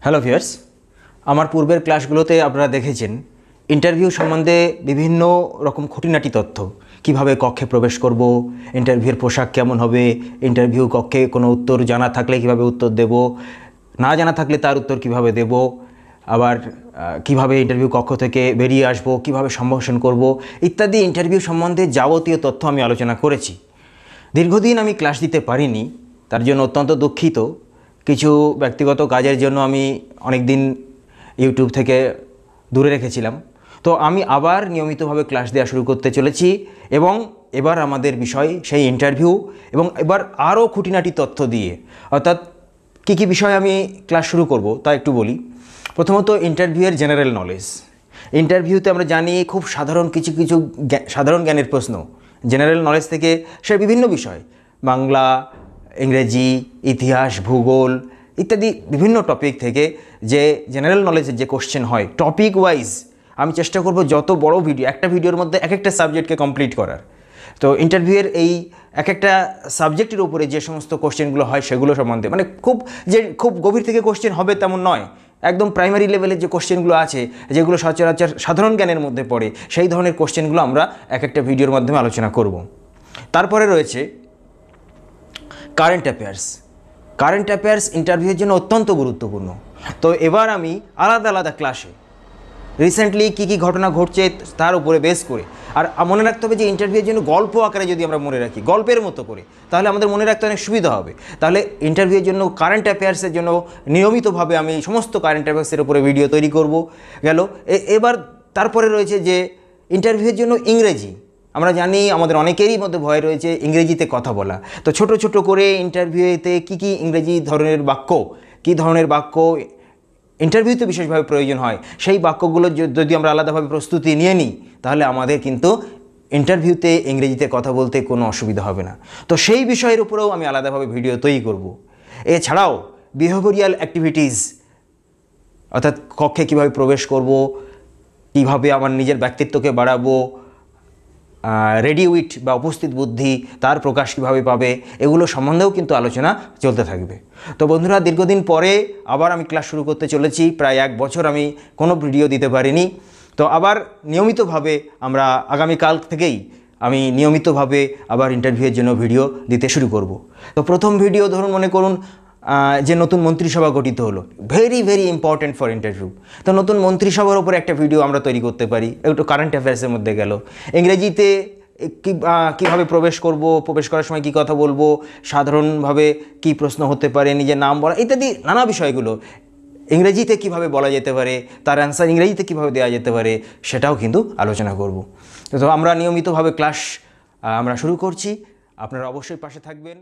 Hello viewers, আমার পূর্বের ক্লাসগুলোতে আপনারা দেখেছেন ইন্টারভিউ সম্বন্ধে বিভিন্ন রকম খুঁটিনাটি তথ্য, কিভাবে কক্ষে প্রবেশ করব, ইন্টারভিউর পোশাক কেমন হবে, ইন্টারভিউ কক্ষে কোনো উত্তর জানা থাকলে কিভাবে উত্তর দেব, না জানা থাকলে তার উত্তর কিভাবে দেব, আবার কিভাবে ইন্টারভিউ কক্ষ থেকে বেরিয়ে আসব, কিভাবে সম্ভাষণ করব ইত্যাদি ইন্টারভিউ সম্বন্ধে যাবতীয় তথ্য আমি আলোচনা করেছি। দীর্ঘদিন আমি ক্লাস দিতে পারিনি, তার জন্য অত্যন্ত দুঃখিত। কিছু ব্যক্তিগত কাজের জন্য আমি অনেক দিন ইউটিউব থেকে দূরে রেখেছিলাম। তো আমি আবার নিয়মিতভাবে ক্লাস দেওয়া শুরু করতে চলেছি এবং এবার আমাদের বিষয় সেই ইন্টারভিউ এবং এবার আরও খুঁটিনাটি তথ্য দিয়ে, অর্থাৎ কী কী বিষয়ে আমি ক্লাস শুরু করব তা একটু বলি। প্রথমত ইন্টারভিউয়ের জেনারেল নলেজ। ইন্টারভিউতে আমরা জানি খুব সাধারণ কিছু সাধারণ জ্ঞানের প্রশ্ন, জেনারেল নলেজ থেকে সে বিভিন্ন বিষয়, বাংলা, ইংরেজি, ইতিহাস, ভূগোল ইত্যাদি বিভিন্ন টপিক থেকে যে জেনারেল নলেজের যে কোশ্চেন হয় টপিক ওয়াইজ, আমি চেষ্টা করব যত বড় ভিডিও, একটা ভিডিওর মধ্যে এক একটা সাবজেক্টকে কমপ্লিট করার। তো ইন্টারভিউয়ের এই এক একটা সাবজেক্টের উপরে যে সমস্ত কোশ্চেনগুলো হয় সেগুলো সম্বন্ধে, মানে খুব গভীর থেকে কোশ্চেন হবে তেমন নয়, একদম প্রাইমারি লেভেলের যে কোশ্চেনগুলো আছে, যেগুলো সচরাচর সাধারণ জ্ঞানের মধ্যে পড়ে, সেই ধরনের কোশ্চেনগুলো আমরা এক একটা ভিডিওর মাধ্যমে আলোচনা করব। তারপরে রয়েছে কারেন্ট অ্যাফেয়ার্স। কারেন্ট অ্যাফেয়ার্স ইন্টারভিউয়ের জন্য অত্যন্ত গুরুত্বপূর্ণ। তো এবার আমি আলাদা আলাদা ক্লাসে রিসেন্টলি কী কী ঘটনা ঘটছে তার উপরে বেস করে, আর মনে রাখতে হবে যে ইন্টারভিউয়ের জন্য গল্প আকারে যদি আমরা মনে রাখি, গল্পের মতো করে, তাহলে আমাদের মনে রাখতে অনেক সুবিধা হবে। তাহলে ইন্টারভিউয়ের জন্য কারেন্ট অ্যাফেয়ার্সের জন্য নিয়মিতভাবে আমি সমস্ত কারেন্ট অ্যাফেয়ার্সের উপরে ভিডিও তৈরি করব। গেল এবার তারপরে রয়েছে যে ইন্টারভিউয়ের জন্য ইংরেজি। আমরা জানি আমাদের অনেকেরই মধ্যে ভয় রয়েছে ইংরেজিতে কথা বলা। তো ছোট ছোট করে ইন্টারভিউতে কী ইংরেজি ধরনের বাক্য, কী ধরনের বাক্য ইন্টারভিউতে বিশেষভাবে প্রয়োজন হয়, সেই বাক্যগুলো যদি আমরা আলাদাভাবে প্রস্তুতি নিয়ে নিই, তাহলে আমাদের কিন্তু ইন্টারভিউতে ইংরেজিতে কথা বলতে কোনো অসুবিধা হবে না। তো সেই বিষয়ের উপরেও আমি আলাদাভাবে ভিডিও তৈরি করব। এছাড়াও বিহেভিয়ারাল অ্যাক্টিভিটিস, অর্থাৎ কক্ষে কীভাবে প্রবেশ করব, কীভাবে আমার নিজের ব্যক্তিত্বকে বাড়াবো, রেডি উইট বা উপস্থিত বুদ্ধি তার প্রকাশ কীভাবে পাবে, এগুলো সম্বন্ধেও কিন্তু আলোচনা চলতে থাকবে। তো বন্ধুরা, দীর্ঘদিন পরে আবার আমি ক্লাস শুরু করতে চলেছি। প্রায় 1 বছর আমি কোনো ভিডিও দিতে পারিনি। তো আবার নিয়মিতভাবে আমরা আগামীকাল থেকেই আমি নিয়মিতভাবে আবার ইন্টারভিউয়ের জন্য ভিডিও দিতে শুরু করব। তো প্রথম ভিডিও ধরুন, মনে করুন যে নতুন মন্ত্রিসভা গঠিত হলো, very very important for interview. তো নতুন মন্ত্রিসভার উপরে একটা ভিডিও আমরা তৈরি করতে পারি, একটু কারেন্ট অ্যাফেয়ার্সের মধ্যে গেল। ইংরেজিতে কীভাবে প্রবেশ করব, প্রবেশ করার সময় কী কথা বলবো, সাধারণভাবে কী প্রশ্ন হতে পারে, নিজের নাম বলা ইত্যাদি নানা বিষয়গুলো ইংরেজিতে কীভাবে বলা যেতে পারে, তার অ্যান্সার ইংরেজিতে কীভাবে দেওয়া যেতে পারে, সেটাও কিন্তু আলোচনা করব। তো আমরা নিয়মিতভাবে ক্লাস আমরা শুরু করছি, আপনারা অবশ্যই পাশে থাকবেন।